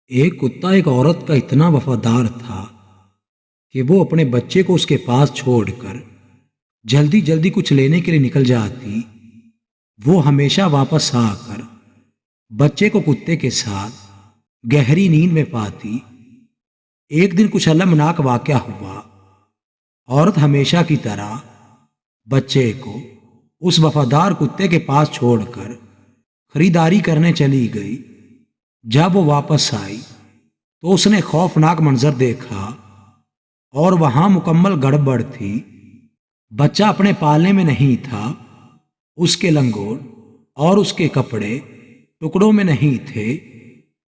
ایک کتا ایک عورت کا اتنا وفادار تھا کہ وہ اپنے بچے کو اس کے پاس چھوڑ کر جلدی جلدی کچھ لینے کے لیے نکل جاتی۔ وہ ہمیشہ واپس آ کر بچے کو کتے کے ساتھ گہری نیند میں پاتی۔ ایک دن کچھ المناک واقعہ ہوا۔ عورت ہمیشہ کی طرح بچے کو اس وفادار کتے کے پاس چھوڑ کر خریداری کرنے چلی گئی۔ جب وہ واپس آئی تو اس نے خوفناک منظر دیکھا اور وہاں مکمل گڑبڑ تھی۔ بچہ اپنے پالنے میں نہیں تھا، اس کے لنگوٹ اور اس کے کپڑے ٹکڑوں میں نہیں تھے،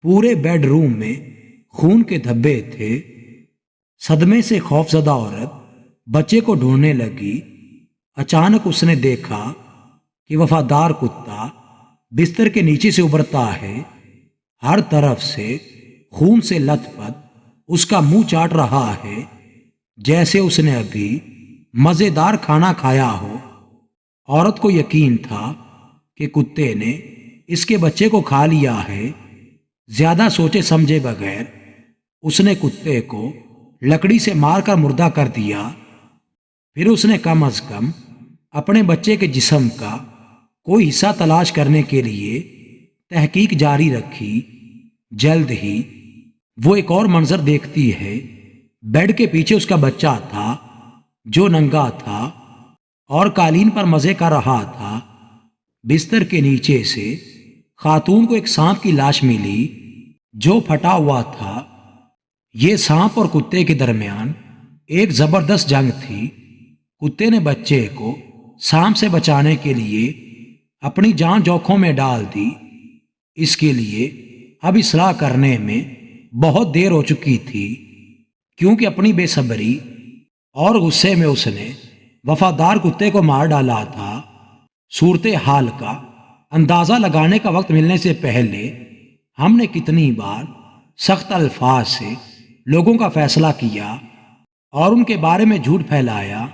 پورے بیڈ روم میں خون کے دھبے تھے۔ صدمے سے خوفزدہ عورت بچے کو ڈھونڈنے لگی۔ اچانک اس نے دیکھا کہ وفادار کتا بستر کے نیچے سے ابھرتا ہے، ہر طرف سے خون سے لت پت، اس کا منہ چاٹ رہا ہے جیسے اس نے ابھی مزیدار کھانا کھایا ہو۔ عورت کو یقین تھا کہ کتے نے اس کے بچے کو کھا لیا ہے۔ زیادہ سوچے سمجھے بغیر اس نے کتے کو لکڑی سے مار کر مردہ کر دیا۔ پھر اس نے کم از کم اپنے بچے کے جسم کا کوئی حصہ تلاش کرنے کے لیے تحقیق جاری رکھی۔ جلد ہی وہ ایک اور منظر دیکھتی ہے۔ بیڈ کے پیچھے اس کا بچہ تھا جو ننگا تھا اور قالین پر مزے کر رہا تھا۔ بستر کے نیچے سے خاتون کو ایک سانپ کی لاش ملی جو پھٹا ہوا تھا۔ یہ سانپ اور کتے کے درمیان ایک زبردست جنگ تھی۔ کتے نے بچے کو سانپ سے بچانے کے لیے اپنی جان جوکھوں میں ڈال دی۔ اس کے لیے اب اصلاح کرنے میں بہت دیر ہو چکی تھی، کیونکہ اپنی بے صبری اور غصے میں اس نے وفادار کتے کو مار ڈالا تھا۔ صورتحال کا اندازہ لگانے کا وقت ملنے سے پہلے ہم نے کتنی بار سخت الفاظ سے لوگوں کا فیصلہ کیا اور ان کے بارے میں جھوٹ پھیلایا۔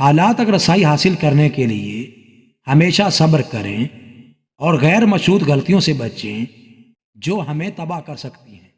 حالات تک رسائی حاصل کرنے کے لیے ہمیشہ صبر کریں اور غیر مشروط غلطیوں سے بچیں جو ہمیں تباہ کر سکتی ہیں۔